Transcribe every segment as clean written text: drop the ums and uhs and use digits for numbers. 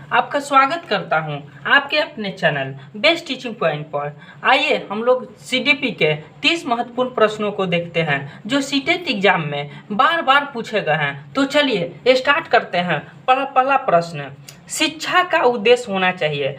आपका स्वागत करता हूं आपके अपने चैनल बेस्ट टीचिंग पॉइंट पर। आइए हम लोग सीडीपी के 30 महत्वपूर्ण प्रश्नों को देखते हैं जो सीटेट एग्जाम में बार बार पूछे गए हैं। तो चलिए स्टार्ट करते हैं। पहला प्रश्न, शिक्षा का उद्देश्य होना चाहिए।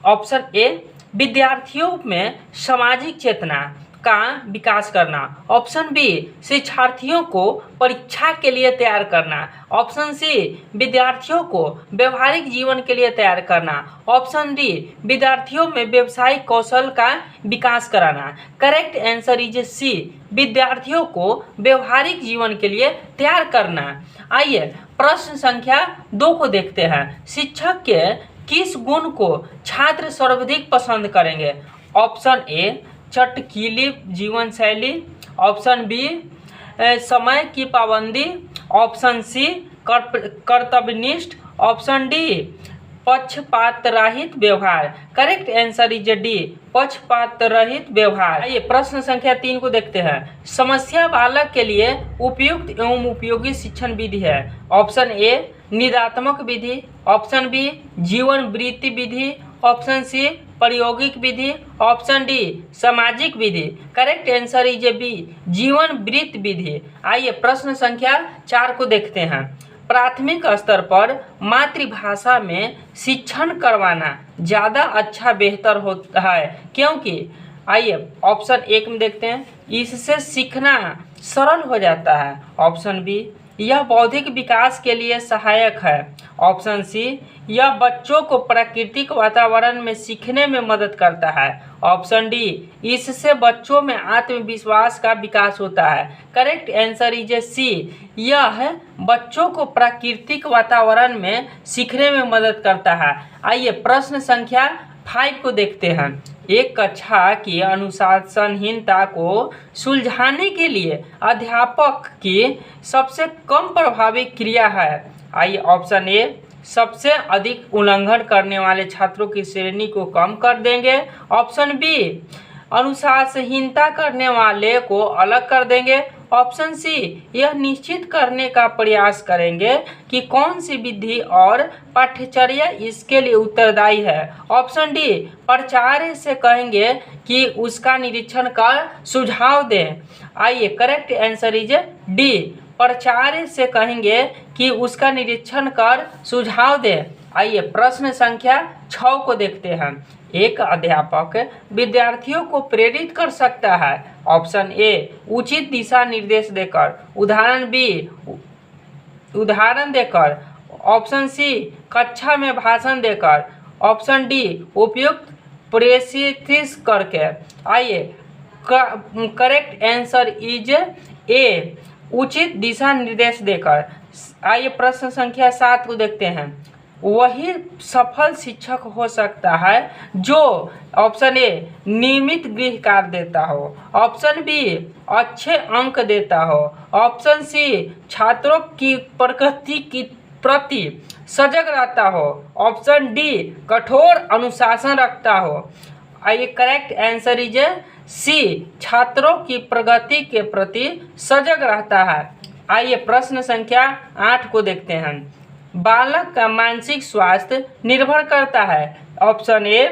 ऑप्शन ए, विद्यार्थियों में सामाजिक चेतना का विकास करना। ऑप्शन बी, शिक्षार्थियों को परीक्षा के लिए तैयार करना। ऑप्शन सी, विद्यार्थियों को व्यवहारिक जीवन के लिए तैयार करना। ऑप्शन डी, विद्यार्थियों में व्यवसायिक कौशल का विकास कराना। करेक्ट आंसर इज सी, विद्यार्थियों को व्यवहारिक जीवन के लिए तैयार करना। आइए प्रश्न संख्या 2 को देखते हैं। शिक्षक के किस गुण को छात्र सर्वाधिक पसंद करेंगे? ऑप्शन ए, चटकीली जीवन शैली। ऑप्शन बी, समय की पाबंदी। ऑप्शन सी, कर्तव्यनिष्ठ। ऑप्शन डी, पक्षपात रहित व्यवहार। करेक्ट आंसर इज डी, पक्षपात रहित व्यवहार। आइए प्रश्न संख्या 3 को देखते हैं। समस्या बालक के लिए उपयुक्त एवं उपयोगी शिक्षण विधि है। ऑप्शन ए, निदात्मक विधि। ऑप्शन बी, जीवन वृत्ति विधि। ऑप्शन सी, प्रायोगिक विधि। ऑप्शन डी, सामाजिक विधि। करेक्ट आंसर इज बी, जीवन वृत्ति विधि। आइए प्रश्न संख्या 4 को देखते हैं। प्राथमिक स्तर पर मातृभाषा में शिक्षण करवाना ज़्यादा अच्छा बेहतर होता है क्योंकि, आइए ऑप्शन 1 में देखते हैं, इससे सीखना सरल हो जाता है। ऑप्शन बी, यह बौद्धिक विकास के लिए सहायक है। ऑप्शन सी, यह बच्चों को प्राकृतिक वातावरण में सीखने में मदद करता है। ऑप्शन डी, इससे बच्चों में आत्मविश्वास का विकास होता है। करेक्ट आंसर इज सी, यह बच्चों को प्राकृतिक वातावरण में सीखने में मदद करता है। आइए प्रश्न संख्या 5 को देखते हैं। एक कक्षा की अनुशासनहीनता को सुलझाने के लिए अध्यापक की सबसे कम प्रभावी क्रिया है। आइए ऑप्शन ए, सबसे अधिक उल्लंघन करने वाले छात्रों की श्रेणी को कम कर देंगे। ऑप्शन बी, अनुशासनहीनता करने वाले को अलग कर देंगे। ऑप्शन सी, यह निश्चित करने का प्रयास करेंगे कि कौन सी विधि और पाठ्यचर्या इसके लिए उत्तरदायी है। ऑप्शन डी, प्राचार्य से कहेंगे कि उसका निरीक्षण कर सुझाव दें। आइए करेक्ट आंसर इज डी, प्राचार्य से कहेंगे कि उसका निरीक्षण कर सुझाव दें। आइए प्रश्न संख्या 6 को देखते हैं। एक अध्यापक विद्यार्थियों को प्रेरित कर सकता है। ऑप्शन ए, उचित दिशा निर्देश देकर। उदाहरण देकर। ऑप्शन सी, कक्षा में भाषण देकर। ऑप्शन डी, उपयुक्त प्रशिक्षित करके। आइए करेक्ट आंसर इज ए, उचित दिशा निर्देश देकर। आइए प्रश्न संख्या 7 को देखते हैं। वही सफल शिक्षक हो सकता है जो, ऑप्शन ए, नियमित गृह कार्य देता हो। ऑप्शन बी, अच्छे अंक देता हो। ऑप्शन सी, छात्रों की प्रगति की प्रति सजग रहता हो। ऑप्शन डी, कठोर अनुशासन रखता हो। आइए करेक्ट आंसर इज सी, छात्रों की प्रगति के प्रति सजग रहता है। आइए प्रश्न संख्या 8 को देखते हैं। बालक का मानसिक स्वास्थ्य निर्भर करता है। ऑप्शन ए,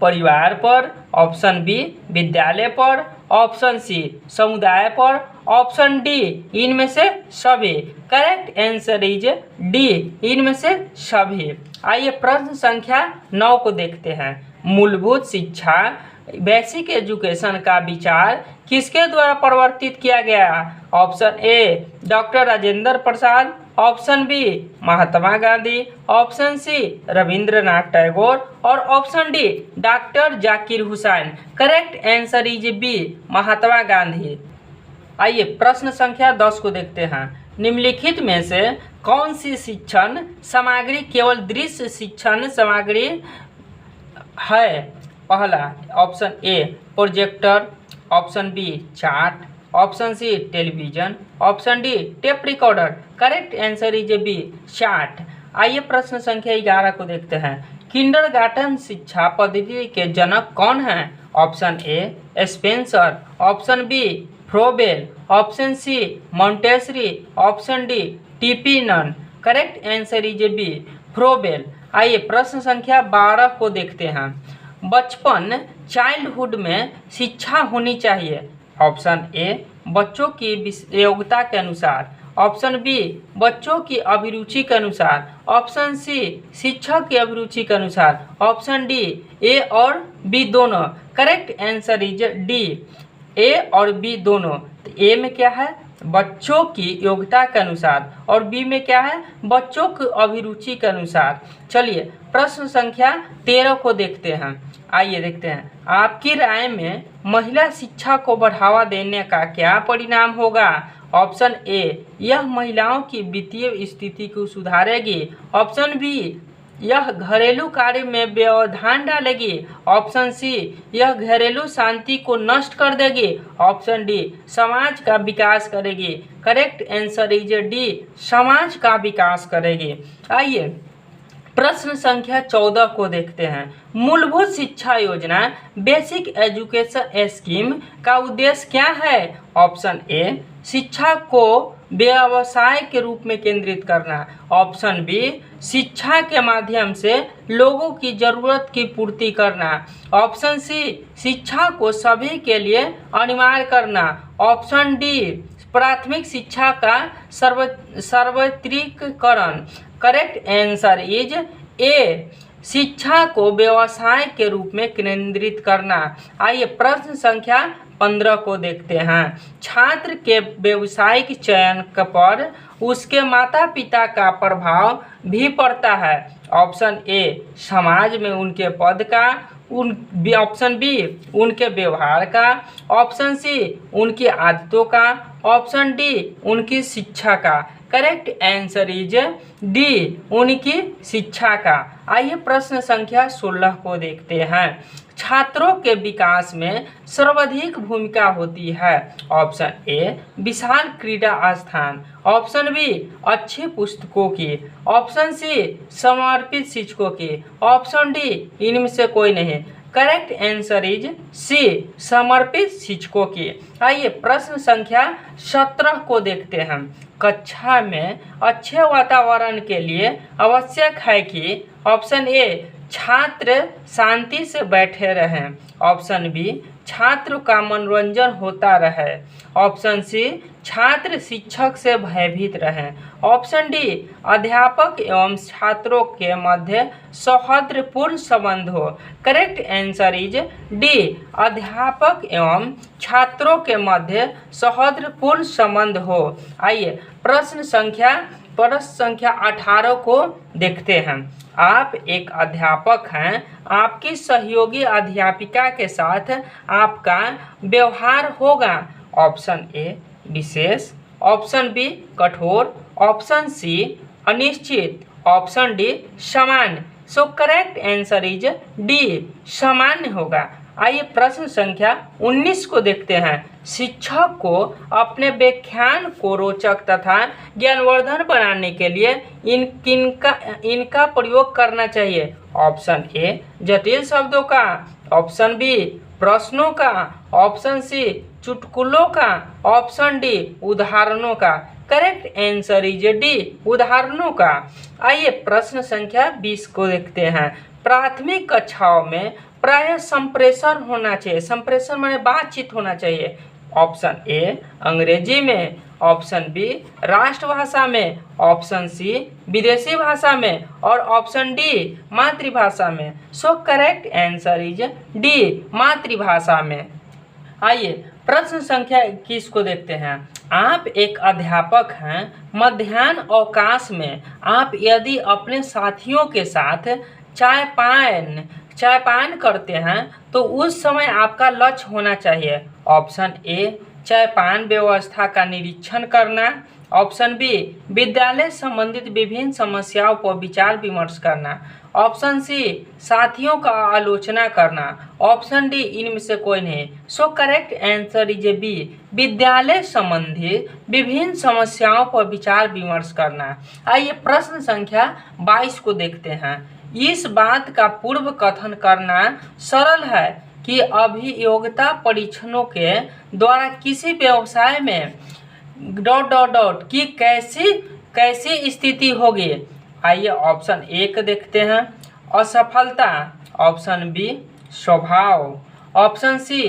परिवार पर। ऑप्शन बी, विद्यालय पर। ऑप्शन सी, समुदाय पर। ऑप्शन डी, इनमें से सभी। करेक्ट आंसर इज डी, इनमें से सभी। आइए प्रश्न संख्या 9 को देखते हैं। मूलभूत शिक्षा बेसिक एजुकेशन का विचार किसके द्वारा प्रवर्तित किया गया? Option A, doctor Rajendra Prasad. Option B, Mahatma Gandhi. Option C, Rabindranath Tagore. और option D, doctor Zakir Hussain. Correct answer is B, Mahatma Gandhi. आइए प्रश्न संख्या 10 को देखते हैं। निम्नलिखित में से कौन सी शिक्षण सामग्री केवल दृश्य शिक्षण सामग्री है? पहला option A, projector. Option B, chart. Option C, television. Option D, tape recorder. Correct answer is B, chart. आइए प्रश्न संख्या 11 को देखते हैं। किंडरगार्टन शिक्षा पद्धति के जनक कौन हैं? Option A, Spencer. Option B, Froebel. Option C, Montessori. Option D, T P Nunn. Correct answer is B, Froebel. आइए प्रश्न संख्या 12 को देखते हैं। बचपन चाइल्डहुड में शिक्षा होनी चाहिए। ऑप्शन ए बच्चों की योग्यता के अनुसार, ऑप्शन बी बच्चों की अभिरुचि के अनुसार, ऑप्शन सी शिक्षक की अभिरुचि के अनुसार, ऑप्शन डी ए और बी दोनों। करेक्ट आंसर इज डी, ए और बी दोनों। तो ए में क्या है, बच्चों की योग्यता के अनुसार, और बी में क्या है, बच्चों की अभिरुचि के अनुसार। चलिए प्रश्न संख्या 13 को देखते हैं। आइए देखते हैं, आपकी राय में महिला शिक्षा को बढ़ावा देने का क्या परिणाम होगा। ऑप्शन ए यह महिलाओं की वित्तीय स्थिति को सुधारेगी, ऑप्शन बी यह घरेलू कार्य में व्यवधान डालेगी, ऑप्शन सी यह घरेलू शांति को नष्ट कर देगी, ऑप्शन डी समाज का विकास करेगी। करेक्ट आंसर इज डी, समाज का विकास करेगी। आइए प्रश्न संख्या 14 को देखते हैं। मूलभूत शिक्षा योजना बेसिक एजुकेशन स्कीम का उद्देश्य क्या है। ऑप्शन ए शिक्षा को व्यवसाय के रूप में केंद्रित करना, ऑप्शन बी शिक्षा के माध्यम से लोगों की जरूरत की पूर्ति करना, ऑप्शन सी शिक्षा को सभी के लिए अनिवार्य करना, ऑप्शन डी प्राथमिक शिक्षा का सर्वत्रीकरण। करेक्ट आंसर इज ए शिक्षा को व्यवसाय के रूप में केंद्रित करना। आइए प्रश्न संख्या 15 को देखते हैं। छात्र के व्यावसायिक चयन पर उसके माता पिता का प्रभाव भी पड़ता है। ऑप्शन ए समाज में उनके पद का, ऑप्शन बी उनके व्यवहार का, ऑप्शन सी उनकी आदतों का, ऑप्शन डी उनकी शिक्षा का। करेक्ट आंसर इज डी उनकी शिक्षा का। आइए प्रश्न संख्या 16 को देखते हैं। छात्रों के विकास में सर्वाधिक भूमिका होती है। ऑप्शन ए विशाल क्रीड़ा स्थान, ऑप्शन बी अच्छी पुस्तकों की, ऑप्शन सी समर्पित शिक्षकों की, ऑप्शन डी इनमें से कोई नहीं। करेक्ट आंसर इज सी समर्पित शिक्षकों की। आइए प्रश्न संख्या 17 को देखते हैं। कक्षा में अच्छे वातावरण के लिए आवश्यक है कि ऑप्शन ए छात्र शांति से बैठे रहें, ऑप्शन बी छात्र का मनोरंजन होता रहे, ऑप्शन सी छात्र शिक्षक से भयभीत रहें, ऑप्शन डी अध्यापक एवं छात्रों के मध्य सौहार्दपूर्ण संबंध हो। करेक्ट आंसर इज डी अध्यापक एवं छात्रों के मध्य सौहार्दपूर्ण संबंध हो। आइए प्रश्न संख्या 18 को देखते हैं। आप एक अध्यापक हैं, आपकी सहयोगी अध्यापिका के साथ आपका व्यवहार होगा। ऑप्शन ए विशेष, ऑप्शन बी कठोर, ऑप्शन सी अनिश्चित, ऑप्शन डी सामान्य। So correct answer is D सामान्य होगा। आइए प्रश्न संख्या 19 को देखते हैं। शिक्षक को अपने व्याख्यान को रोचक तथा ज्ञानवर्धन बनाने के लिए इनका प्रयोग करना चाहिए। ऑप्शन ए जटिल शब्दों का, ऑप्शन बी प्रश्नों का, ऑप्शन सी चुटकुलों का, ऑप्शन डी उदाहरणों का। करेक्ट आंसर इज डी उदाहरणों का। आइए प्रश्न संख्या 20 को देखते हैं। प्राथमिक कक्षाओं में प्रायः संप्रेषण होना चाहिए। संप्रेषण माने बातचीत होना चाहिए। ऑप्शन ए अंग्रेजी में, ऑप्शन बी राष्ट्रभाषा में, ऑप्शन सी विदेशी भाषा में, और ऑप्शन डी मातृभाषा में। सो करेक्ट आंसर इज डी मातृभाषा में। आइए प्रश्न संख्या 21 को देखते हैं। आप एक अध्यापक हैं, मध्याह्न अवकाश में आप यदि अपने साथियों के साथ चाय पान करते हैं तो उस समय आपका लक्ष्य होना चाहिए। ऑप्शन ए चाय पान व्यवस्था का निरीक्षण करना, ऑप्शन बी विद्यालय संबंधित विभिन्न समस्याओं पर विचार विमर्श करना, ऑप्शन सी साथियों का आलोचना करना, ऑप्शन डी इनमें से कोई नहीं। So correct answer is B विद्यालय संबंधित विभिन्न समस्याओं पर विचार विमर्श करना। आइए प्रश्न संख्या 22 को देखते हैं। इस बात का पूर्व कथन करना सरल है कि अभियोग्यता परीक्षणों के द्वारा किसी व्यवसाय में ... की कैसी स्थिति होगी। आइए ऑप्शन ए को देखते हैं, असफलता। ऑप्शन बी, स्वभाव। ऑप्शन सी,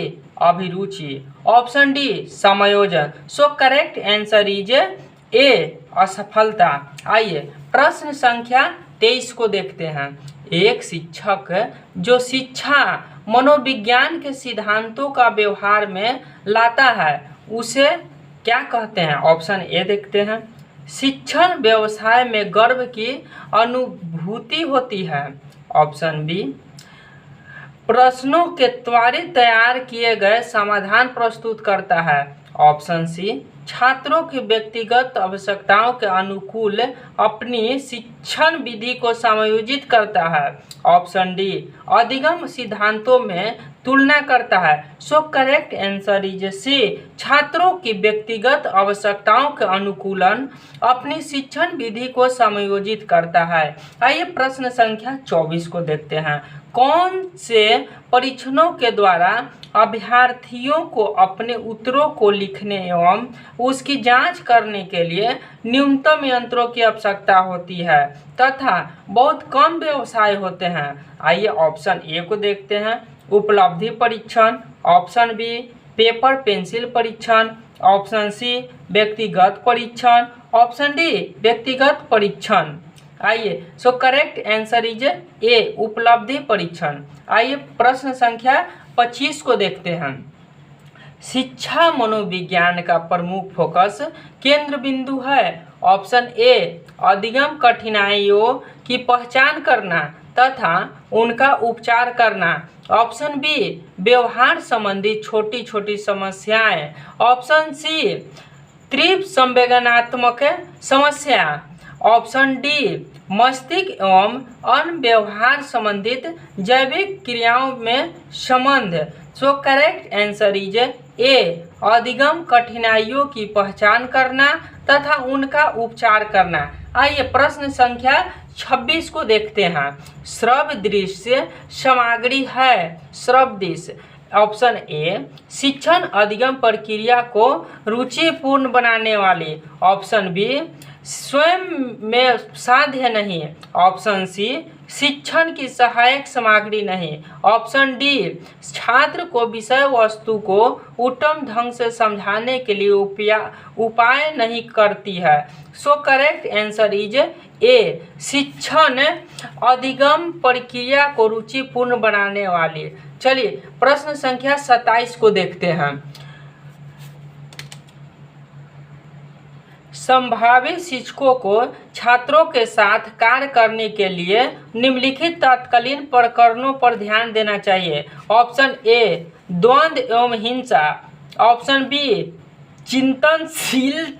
अभिरुचि। ऑप्शन डी, समायोजन। सो करेक्ट आंसर इज ए, असफलता। आइए प्रश्न संख्या 23 को देखते हैं। एक शिक्षक जो शिक्षा मनोविज्ञान के सिद्धांतों का व्यवहार में लाता है उसे क्या कहते हैं? ऑप्शन ए देखते हैं, शिक्षण व्यवसाय में गर्व की अनुभूति होती है। ऑप्शन बी, प्रश्नों के त्वरित तैयार किए गए समाधान प्रस्तुत करता है। ऑप्शन सी, छात्रों की व्यक्तिगत आवश्यकताओं के अनुकूल अपनी शिक्षण विधि को समायोजित करता है। ऑप्शन डी, अधिगम सिद्धांतों में तुलना करता है। So correct answer is C, छात्रों की व्यक्तिगत आवश्यकताओं के अनुकूलन अपनी शिक्षण विधि को समायोजित करता है। आइए प्रश्न संख्या 24 को देखते हैं। कौन से परीक्षणों के द्वारा अभ्यर्थियों को अपने उत्तरों को लिखने एवं उसकी जांच करने के लिए न्यूनतम यंत्रों की आवश्यकता होती है तथा बहुत कम व्यवसाय होते हैं? आइए ऑप्शन ए को देखते हैं, उपलब्धि परीक्षण। ऑप्शन बी, पेपर पेंसिल परीक्षण। ऑप्शन सी, व्यक्तिगत परीक्षण। ऑप्शन डी, व्यक्तिगत परीक्षण। आइए सो करेक्ट आंसर इज ए, उपलब्धि परीक्षण। आइए प्रश्न संख्या 25 को देखते हैं। शिक्षा मनोविज्ञान का प्रमुख फोकस केंद्र बिंदु है। ऑप्शन ए, अधिगम कठिनाइयों की पहचान करना तथा उनका उपचार करना। ऑप्शन बी, व्यवहार संबंधी छोटी छोटी समस्याएं। ऑप्शन सी, तीव्र संवेदनात्मक समस्या। ऑप्शन डी, मस्तिष्क एवं अन्य व्यवहार संबंधित जैविक क्रियाओं में संबंध। सो करेक्ट आंसर इज ए, अधिगम कठिनाइयों की पहचान करना तथा उनका उपचार करना। आइए प्रश्न संख्या 26 को देखते हैं। श्रव्य दृश्य सामग्री है। श्रव्य दृश्य। ऑप्शन ए, शिक्षण अधिगम प्रक्रिया को रुचिपूर्ण बनाने वाली। ऑप्शन बी, स्वयं में साध्य नहीं। ऑप्शन सी, शिक्षण की सहायक सामग्री नहीं। ऑप्शन डी, छात्र को विषय वस्तु को उत्तम ढंग से समझाने के लिए उपाय नहीं करती है। So correct answer is a, शिक्षण अधिगम प्रक्रिया को रुचिपूर्ण बनाने वाली। चलिए प्रश्न संख्या 27 को देखते हैं। संभावित शिक्षकों को छात्रों के साथ कार्य करने के लिए निम्नलिखित तत्कालीन प्रकरणों पर ध्यान देना चाहिए। ऑप्शन ए, द्वंद्व एवं हिंसा। ऑप्शन बी, चिंतनशील।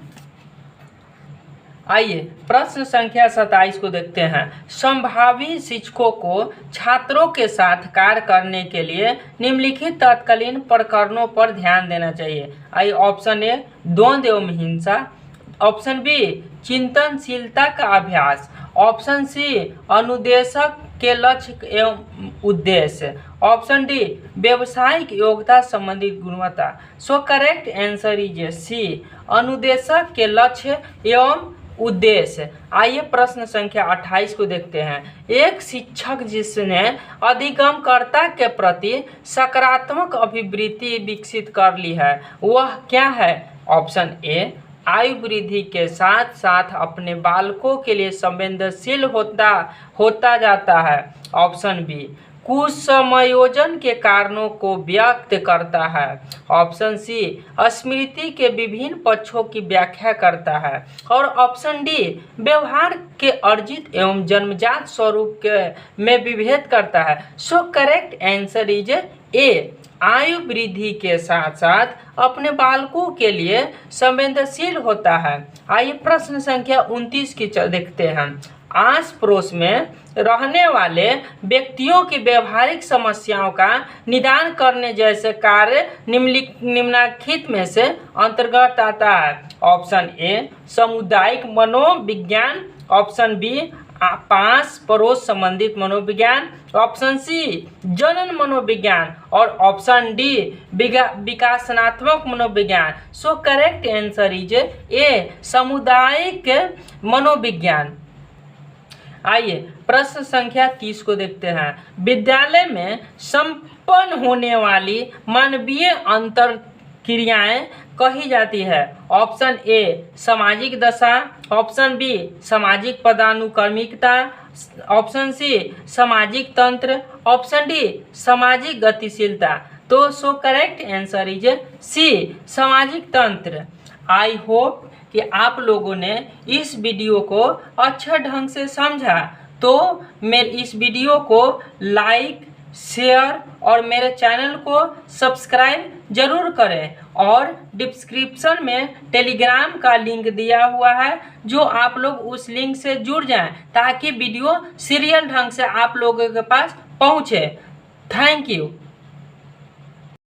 आइए प्रश्न संख्या 27 को देखते हैं। संभावित शिक्षकों को छात्रों के साथ कार्य करने के लिए निम्नलिखित तत्कालीन प्रकरणों पर ध्यान देना चाहिए। आइए ऑप्शन ए, द्वंद्व एवं हिंसा। ऑप्शन बी, चिंतनशीलता का अभ्यास। ऑप्शन सी, अनुदेशक के लक्ष्य एवं उद्देश्य। ऑप्शन डी, व्यावसायिक योग्यता संबंधी गुणवत्ता। So correct answer is C, अनुदेशक के लक्ष्य एवं उद्देश्य। आइए प्रश्न संख्या 28 को देखते हैं। एक शिक्षक जिसने अधिगमकर्ता के प्रति सकारात्मक अभिवृत्ति विकसित कर ली है वह क्या है? ऑप्शन ए, आयु वृद्धि के साथ साथ अपने बालकों के लिए संवेदनशील होता जाता है। ऑप्शन बी, कुछ समायोजन के कारणों को व्यक्त करता है। ऑप्शन सी, स्मृति के विभिन्न पक्षों की व्याख्या करता है। और ऑप्शन डी, व्यवहार के अर्जित एवं जन्मजात स्वरूप में विभेद करता है। So correct answer is a, आयु वृद्धि के साथ साथ अपने बालकों के लिए संवेदनशील होता है। आइए प्रश्न संख्या 29 की देखते हैं। आस पड़ोस में रहने वाले व्यक्तियों की व्यवहारिक समस्याओं का निदान करने जैसे कार्य निम्नलिखित में से अंतर्गत आता है। ऑप्शन ए, सामुदायिक मनोविज्ञान। ऑप्शन बी, पास पड़ोस संबंधित मनोविज्ञान। ऑप्शन सी, जनन मनोविज्ञान। और ऑप्शन डी, विकासनात्मक मनोविज्ञान। सो करेक्ट आंसर इज ए, सामुदायिक मनोविज्ञान। आइए प्रश्न संख्या 30 को देखते हैं। विद्यालय में संपन्न होने वाली मानवीय अंतर क्रियाएं कही जाती है। ऑप्शन ए सामाजिक दशा, ऑप्शन बी सामाजिक पदानुक्रमिकता, ऑप्शन सी सामाजिक तंत्र, ऑप्शन डी सामाजिक गतिशीलता। तो so correct answer is C सामाजिक तंत्र। आई होप कि आप लोगों ने इस वीडियो को अच्छा ढंग से समझा। तो मेरे इस वीडियो को लाइक, शेयर और मेरे चैनल को सब्सक्राइब जरूर करें और डिस्क्रिप्शन में टेलीग्राम का लिंक दिया हुआ है, जो आप लोग उस लिंक से जुड़ जाएं ताकि वीडियो सीरियल ढंग से आप लोगों के पास पहुंचे। Thank you.